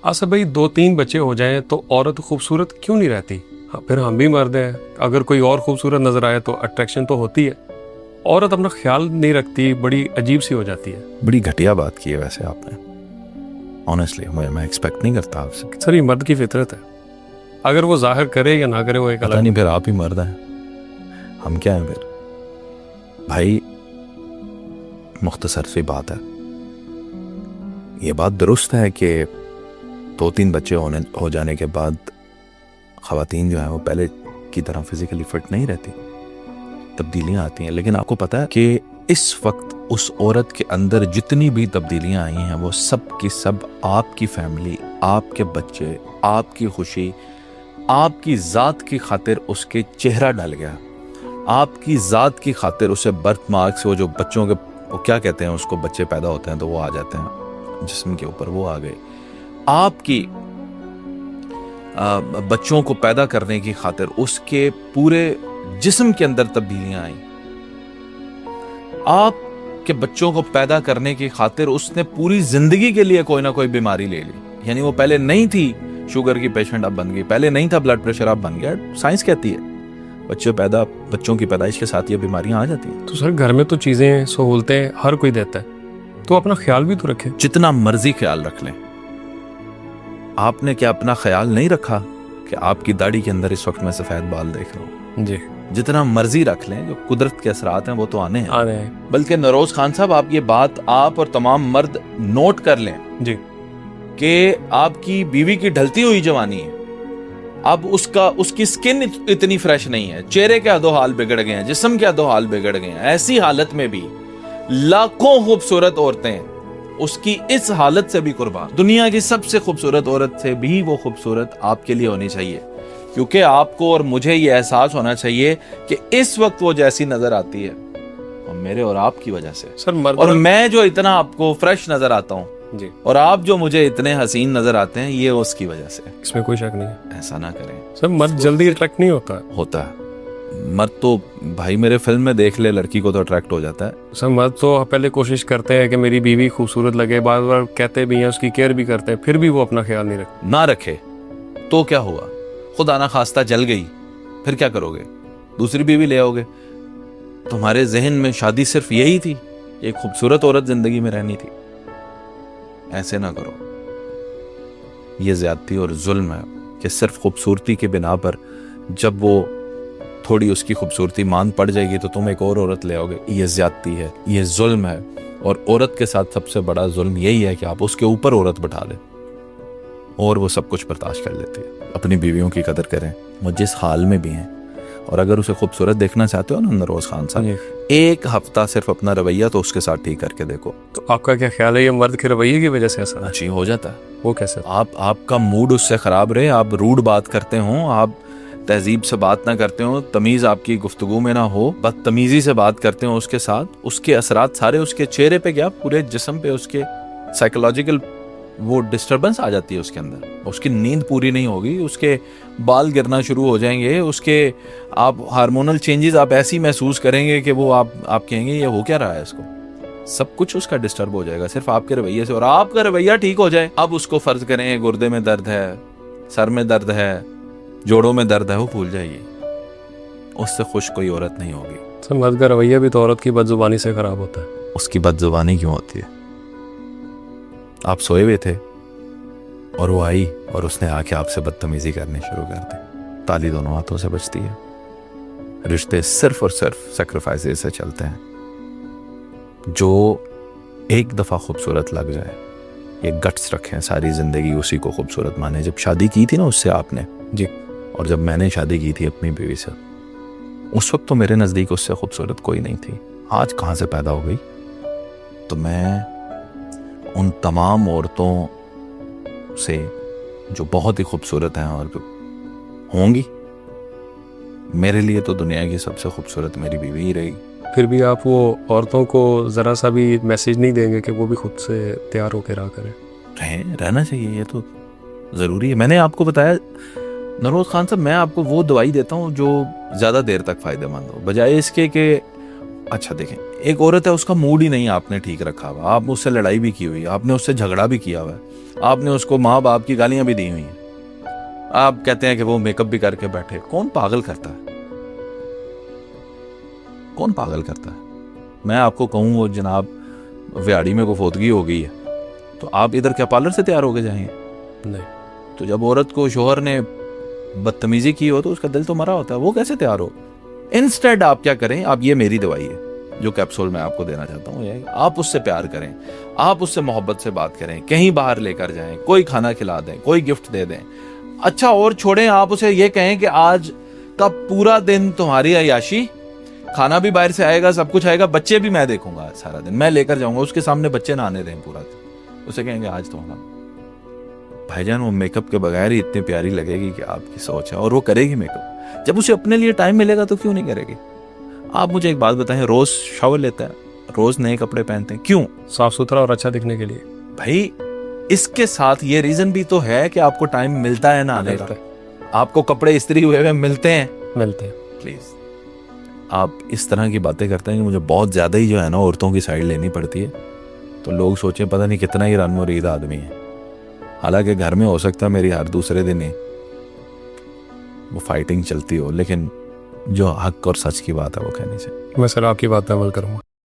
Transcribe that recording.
आसफ भाई 2-3 बच्चे हो जाएं तो औरत खूबसूरत क्यों नहीं रहती? हाँ, फिर हम भी मर्द हैं, अगर कोई और खूबसूरत नजर आए तो अट्रैक्शन तो होती है। औरत अपना ख्याल नहीं रखती, बड़ी अजीब सी हो जाती है। बड़ी घटिया बात की है वैसे आपने। ऑनेस्टली मैं एक्सपेक्ट नहीं करता आपसे। सर ये मर्द की फितरत है, अगर वो जाहिर करे या ना करे वो एक पता अलग। नहीं फिर आप ही मर्द हैं, हम क्या हैं फिर? भाई मुख्तसर सी बात है, ये बात दुरुस्त है कि 2-3 बच्चे हो जाने के बाद ख़वातीन जो है वो पहले की तरह फिजिकली फिट नहीं रहती, तब्दीलियां आती हैं। लेकिन आपको पता है कि इस वक्त उस औरत के अंदर जितनी भी तब्दीलियां आई हैं वो सब की सब आपकी फैमिली, आपके बच्चे, आपकी खुशी, आपकी ज़ात की खातिर उसके चेहरा डल गया, आपकी ज़ात की खातिर उसे बर्थ मार्क्स, वो जो बच्चों के वो क्या कहते हैं उसको, बच्चे पैदा होते हैं तो वो आ जाते हैं जिस्म के ऊपर, वो आ गए। आपकी बच्चों को पैदा करने की खातिर उसके पूरे जिस्म के अंदर तब्दीलियां आई। आपके बच्चों को पैदा करने की खातिर उसने पूरी जिंदगी के लिए कोई ना कोई बीमारी ले ली। यानी वो पहले नहीं थी शुगर की पेशेंट, अब बन गई। पहले नहीं था ब्लड प्रेशर, अब बन गया। साइंस कहती है बच्चों की पैदाइश के साथ ये बीमारियां आ जाती हैं। तो सर घर में तो चीजें सहूलतें हर कोई देता है, तो अपना ख्याल भी तो रखे। जितना मर्जी ख्याल रख लें, आपने क्या अपना ख्याल नहीं रखा कि आपकी दाढ़ी के अंदर इस वक्त मैं सफेद बाल देख रहा हूँ? जी, जितना मर्जी रख लें, जो कुदरत के असरात हैं वो तो आने आ रहे हैं। हैं। बल्कि नरोज खान साहब, आप ये बात आप और तमाम मर्द नोट कर लें जी, कि आपकी बीवी की ढलती हुई जवानी है, अब उसकी स्किन इतनी फ्रेश नहीं है, चेहरे के अदो हाल बिगड़ गए हैं, जिस्म के अदो हाल बिगड़ गए हैं। ऐसी हालत में भी लाखों खूबसूरत औरतें उसकी इस हालत से भी कुर्बान। दुनिया की सबसे खूबसूरत औरत से भी वो खूबसूरत आपके लिए होनी चाहिए, क्योंकि आपको और मुझे ये एहसास होना चाहिए कि इस वक्त वो जैसी नजर आती है और मेरे और आपकी वजह से। सर मर्द और मैं जो इतना आपको फ्रेश नजर आता हूँ जी, और आप जो मुझे इतने हसीन नजर आते हैं, ये उसकी वजह से। इसमें कोई शक नहीं है। ऐसा ना करें। सर मर्द जल्दी अट्रैक्ट नहीं होता है मर्द तो भाई मेरे फिल्म में देख ले, लड़की को तो अट्रैक्ट हो जाता है। सर मर्द तो पहले कोशिश करते हैं कि मेरी बीवी खूबसूरत लगे, बार बार कहते भी हैं, उसकी केयर भी करते हैं, फिर भी वो अपना ख्याल नहीं रखते। ना रखे तो क्या हुआ? खुदा ना खास्ता जल गई, फिर क्या करोगे? दूसरी बीवी ले आओगे। तुम्हारे जहन में शादी सिर्फ यही थी, एक खूबसूरत औरत जिंदगी में रहनी थी। ऐसे ना करो, ये ज्यादती और जुल्म है कि सिर्फ खूबसूरती के बिना पर जब वो थोड़ी उसकी खूबसूरती मान पड़ जाएगी तो तुम एक और औरत ले आओगे। ये ज्यादती है, ये जुल्म है। और औरत के साथ सबसे बड़ा जुल्म यही है कि आप उसके ऊपर औरत बैठा दें और वो सब कुछ बर्दाश्त कर लेती है। अपनी बीवियों की कदर करें, वो जिस हाल में भी हैं। और अगर उसे खूबसूरत देखना चाहते हो ना नरोज खान साहब, एक हफ्ता सिर्फ अपना रवैया तो उसके साथ ठीक करके देखो। तो आपका क्या ख्याल है, ये मर्द के रवैये की वजह से ऐसा अच्छी हो जाता है? वो कैसे? आपका मूड उससे खराब रहे, आप रूड बात करते हो, आप तहजीब से बात ना करते हो, तमीज आपकी गुफ्तगू में ना हो, बदतमीजी से बात करते हो उसके साथ, उसके असरात सारे उसके चेहरे पे, क्या पूरे जिस्म पे उसके साइकोलॉजिकल वो डिस्टर्बेंस आ जाती है उसके अंदर। उसकी नींद पूरी नहीं होगी, उसके बाल गिरना शुरू हो जाएंगे, उसके आप हार्मोनल चेंजेस आप ऐसी महसूस करेंगे कि वो आप कहेंगे ये हो क्या रहा है इसको। सब कुछ उसका डिस्टर्ब हो जाएगा सिर्फ आपके रवैये से। और आपका रवैया ठीक हो जाए, अब उसको फर्ज करें गुर्दे में दर्द है, सर में दर्द है, जोड़ों में दर्द है, वो भूल जाइए, उससे खुश कोई औरत नहीं होगी। सर मर्द का रवैया भी तो औरत की बदजुबानी से खराब होता है। उसकी बदजुबानी क्यों होती है? आप सोए हुए थे और वो आई और उसने आके आपसे बदतमीजी करनी शुरू कर दी। ताली दोनों हाथों से बचती है। रिश्ते सिर्फ और सिर्फ सेक्रीफाइसेस से चलते हैं। जो एक दफा खूबसूरत लग जाए, ये गट्स रखें, सारी जिंदगी उसी को खूबसूरत माने। जब शादी की थी ना उससे आपने जी, और जब मैंने शादी की थी अपनी बीवी से, उस वक्त तो मेरे नज़दीक उससे खूबसूरत कोई नहीं थी। आज कहाँ से पैदा हो गई? तो मैं उन तमाम औरतों से जो बहुत ही खूबसूरत हैं और होंगी, मेरे लिए तो दुनिया की सबसे खूबसूरत मेरी बीवी ही रहेगी। फिर भी आप वो औरतों को ज़रा सा भी मैसेज नहीं देंगे कि वो भी खुद से तैयार होकर रहा करें? रहना चाहिए, ये तो ज़रूरी है। मैंने आपको बताया नरोज खान साहब, मैं आपको वो दवाई देता हूँ जो ज़्यादा देर तक फ़ायदेमंद हो, बजाय इसके कि अच्छा देखें, एक औरत है उसका मूड ही नहीं आपने ठीक रखा हुआ, आपने उससे लड़ाई भी की हुई, आपने उससे झगड़ा भी किया हुआ है, आपने उसको माँ बाप की गालियां भी दी हुई हैं। आप कहते हैं कि वो मेकअप भी करके बैठे। कौन पागल करता है? कौन पागल करता है? मैं आपको कहूँ वो जनाब व्याड़ी में को फोतगी हो गई है, तो आप इधर क्या पार्लर से तैयार होके जाएंगे? नहीं। तो जब औरत को शोहर ने बदतमीजी की हो तो उसका दिल तो मरा होता है, वो कैसे तैयार हो? इंस्टेड आप क्या करें, आप ये मेरी दवाई है जो कैप्सूल मैं आपको देना चाहता हूँ, आप उससे प्यार करें, आप उससे मोहब्बत से बात करें, कहीं बाहर लेकर जाएं, कोई खाना खिला दें, कोई गिफ्ट दे दें। अच्छा और छोड़ें, आप उसे ये कहें कि आज का पूरा दिन तुम्हारी अय्याशी, खाना भी बाहर से आएगा, सब कुछ आएगा, बच्चे भी मैं देखूंगा सारा दिन, मैं लेकर जाऊंगा, उसके सामने बच्चे नहाने दें पूरा दिन, उसे कहेंगे आज तुम्हारा। भाईजान वो मेकअप के बगैर ही इतनी प्यारी लगेगी कि आपकी सोच है, और वो करेगी मेकअप। जब उसे अपने लिए टाइम मिलेगा तो क्यों नहीं करेगी? आप मुझे एक बात बताएं, रोज शावर लेता है, रोज नए कपड़े पहनते हैं, क्यों? साफ सुथरा और अच्छा दिखने के लिए। भाई इसके साथ ये रीजन भी तो है कि आपको टाइम मिलता है ना आने का, आपको कपड़े इस्त्री हुए हुए मिलते हैं। प्लीज आप इस तरह की बातें करते हैं कि मुझे बहुत ज्यादा ही जो है ना औरतों की साइड लेनी पड़ती है, तो लोग सोचें पता नहीं कितना ही रनमुरीद आदमी है। हालांकि घर में हो सकता है मेरी हर दूसरे दिन ही वो फाइटिंग चलती हो, लेकिन जो हक और सच की बात है वो कहनी चाहिए। मैं सर आपकी बात पे अमल करूंगा।